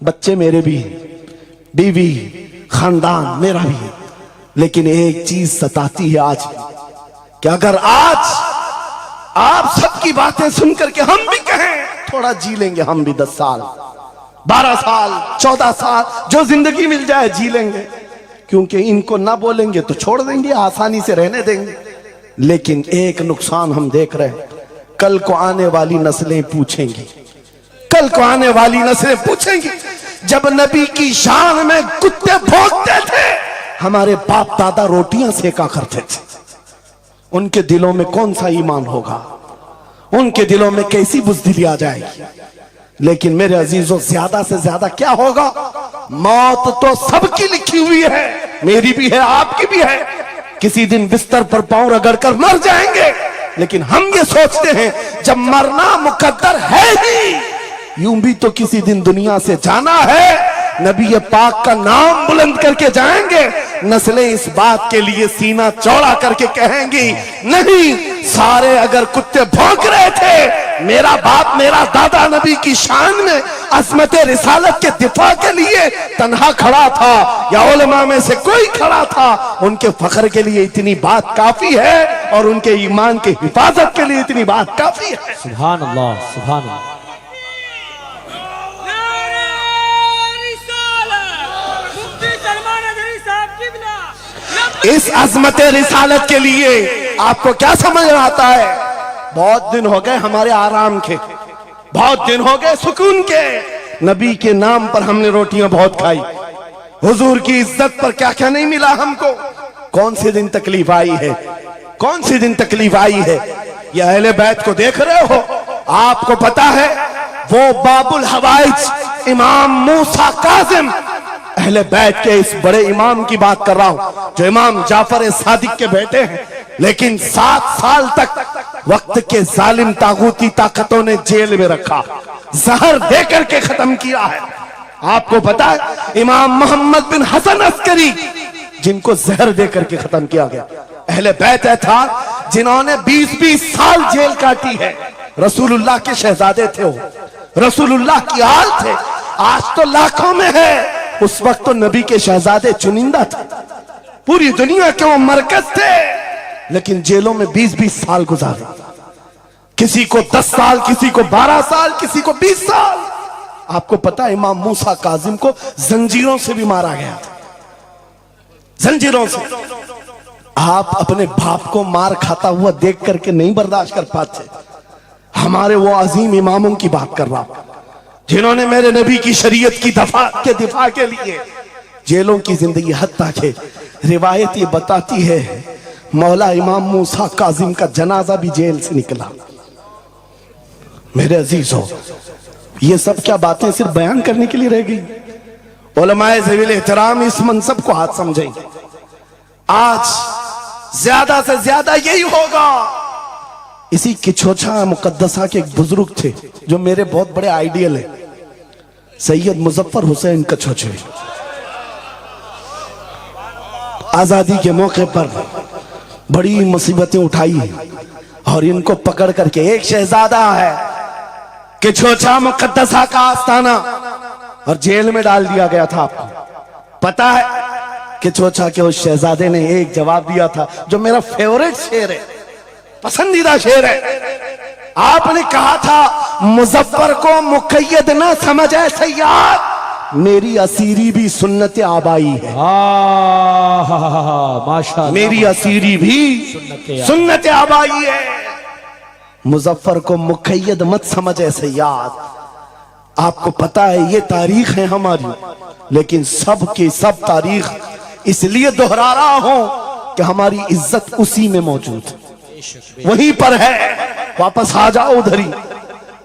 بچے میرے بھی ہیں، بیوی خاندان میرا بھی ہے، لیکن ایک چیز ستاتی ہے آج کہ اگر آج آپ سب کی باتیں سن کر کے ہم بھی کہیں تھوڑا جی لیں گے، ہم بھی 10 سال 12 سال 14 سال جو زندگی مل جائے جی لیں گے، کیونکہ ان کو نہ بولیں گے تو چھوڑ دیں گے، آسانی سے رہنے دیں گے۔ لیکن ایک نقصان ہم دیکھ رہے ہیں، کل کو آنے والی نسلیں پوچھیں گی، کل کو آنے والی نسلیں پوچھیں گی جب نبی کی شان میں کتے بھونکتے تھے ہمارے باپ دادا روٹیاں سیکا کرتے تھے، ان کے دلوں میں کون سا ایمان ہوگا، ان کے دلوں میں کیسی بزدلی آ جائے گی۔ لیکن میرے عزیزوں زیادہ سے زیادہ کیا ہوگا، موت تو سب کی لکھی ہوئی ہے، میری بھی ہے آپ کی بھی ہے، کسی دن بستر پر پاؤں رگڑ کر مر جائیں گے، لیکن ہم یہ سوچتے ہیں جب مرنا مقدر ہے ہی یوں بھی تو کسی دن دنیا سے جانا ہے، نبی پاک کا نام بلند کر کے جائیں گے، نسلیں اس بات کے لیے سینہ چوڑا کر کے کہیں گی نہیں، سارے اگر کتے بھونک رہے تھے، میرا باپ میرا دادا نبی کی شان میں عظمت رسالت کے دفاع کے لیے تنہا کھڑا تھا یا علماء میں سے کوئی کھڑا تھا، ان کے فخر کے لیے اتنی بات کافی ہے اور ان کے ایمان کی حفاظت کے لیے اتنی بات کافی ہے۔ سبحان اللہ سبحان اللہ۔ اس عظمت رسالت کے لیے آپ کو کیا سمجھ آتا ہے، بہت دن ہو گئے ہمارے آرام کے، بہت دن ہو گئے سکون کے، نبی کے نام پر ہم نے روٹیاں بہت کھائی، حضور کی عزت پر کیا کیا نہیں ملا ہم کو، کون سے دن تکلیف آئی ہے، کون سے دن تکلیف آئی ہے۔ یہ اہل بیت کو دیکھ رہے ہو، آپ کو پتا ہے وہ باب الحوائج امام موسیٰ کاظم، اہل بیت کے اس بڑے امام کی بات کر رہا ہوں جو امام جعفر صادق کے بیٹے ہیں، لیکن 7 سال تک وقت کے ظالم طاغوتی طاقتوں نے جیل میں رکھا، زہر دے کر کے ختم کیا ہے۔ آپ کو پتا ہے امام محمد بن حسن عسکری جن کو زہر دے کر کے ختم کیا گیا، اہل بیت تھا جنہوں نے 20 سال جیل کاٹی ہے، رسول اللہ کے شہزادے تھے، وہ رسول اللہ کی آل تھے، آج تو لاکھوں میں ہے، اس وقت تو نبی کے شہزادے چنندہ تھے، پوری دنیا کے وہ مرکز تھے، لیکن جیلوں میں 20 سال گزارے، کسی کو 10 سال، کسی کو 12 سال، کسی کو 20 سال۔ آپ کو پتا ہے امام موسیٰ کاظم کو زنجیروں سے بھی مارا گیا تھا، زنجیروں سے۔ آپ اپنے باپ کو مار کھاتا ہوا دیکھ کر کے نہیں برداشت کر پاتے، ہمارے وہ عظیم اماموں کی بات کر رہا ہوں جنہوں نے میرے نبی کی شریعت کی دفاع کے لیے جیلوں کی زندگی، حتیٰ کہ روایت یہ بتاتی ہے مولا امام موسیٰ کاظم کا جنازہ بھی جیل سے نکلا۔ میرے عزیزو یہ سب کیا باتیں صرف بیان کرنے کے لیے رہ گئی، علماء ذوی الاحترام اس منصب کو ہاتھ سمجھیں، آج زیادہ سے زیادہ یہی ہوگا۔ اسی کچھوچا مقدسہ کے ایک بزرگ تھے جو میرے بہت بڑے آئیڈیل ہیں، سید مظفر حسین کچھوچے، آزادی کے موقع پر بڑی مصیبتیں اٹھائی اور ان کو پکڑ کر کے، ایک شہزادہ ہے کچھوچا مقدسہ کا آستانہ، اور جیل میں ڈال دیا گیا تھا۔ آپ کو پتا ہے کچھوچا کے اس شہزادے نے ایک جواب دیا تھا جو میرا فیورٹ شعر ہے، پسندیدہ شعر ہے۔ آپ نے کہا تھا مظفر کو مقید نہ سمجھے سیاد، میری اسیری بھی سنت آبائی ہے، ماشاءاللہ، میری اسیری بھی سنت آبائی ہے، مظفر کو مقید مت سمجھے سیاد۔ آپ کو پتا ہے یہ تاریخ ہے ہماری، لیکن سب کی سب تاریخ اس لیے دہرا رہا ہوں کہ ہماری عزت اسی میں موجود ہے، وہیں پر ہے، واپس آ جاؤ ادھر ہی۔